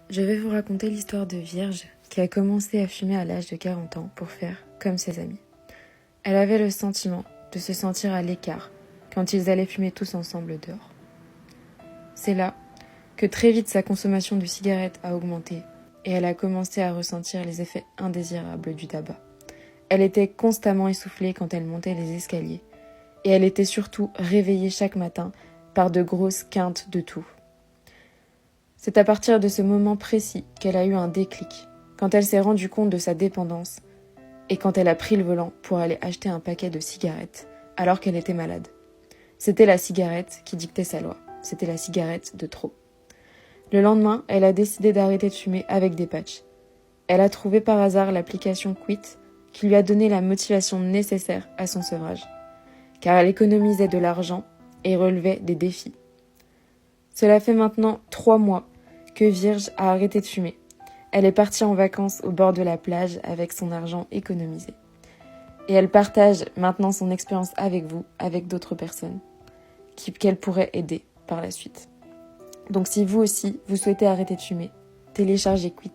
Je vais vous raconter l'histoire de Virge qui a commencé à fumer à l'âge de 40 ans pour faire comme ses amis. Elle avait le sentiment de se sentir à l'écart quand ils allaient fumer tous ensemble dehors. C'est là que très vite sa consommation de cigarettes a augmenté et elle a commencé à ressentir les effets indésirables du tabac. Elle était constamment essoufflée quand elle montait les escaliers et elle était surtout réveillée chaque matin par de grosses quintes de toux. C'est à partir de ce moment précis qu'elle a eu un déclic, quand elle s'est rendue compte de sa dépendance et quand elle a pris le volant pour aller acheter un paquet de cigarettes alors qu'elle était malade. C'était la cigarette qui dictait sa loi, c'était la cigarette de trop. Le lendemain, elle a décidé d'arrêter de fumer avec des patchs. Elle a trouvé par hasard l'application Quit qui lui a donné la motivation nécessaire à son sevrage, car elle économisait de l'argent et relevait des défis. Cela fait maintenant 3 mois que Virge a arrêté de fumer. Elle est partie en vacances au bord de la plage avec son argent économisé. Et elle partage maintenant son expérience avec vous, avec d'autres personnes, qu'elle pourrait aider par la suite. Donc si vous aussi, vous souhaitez arrêter de fumer, téléchargez Quit.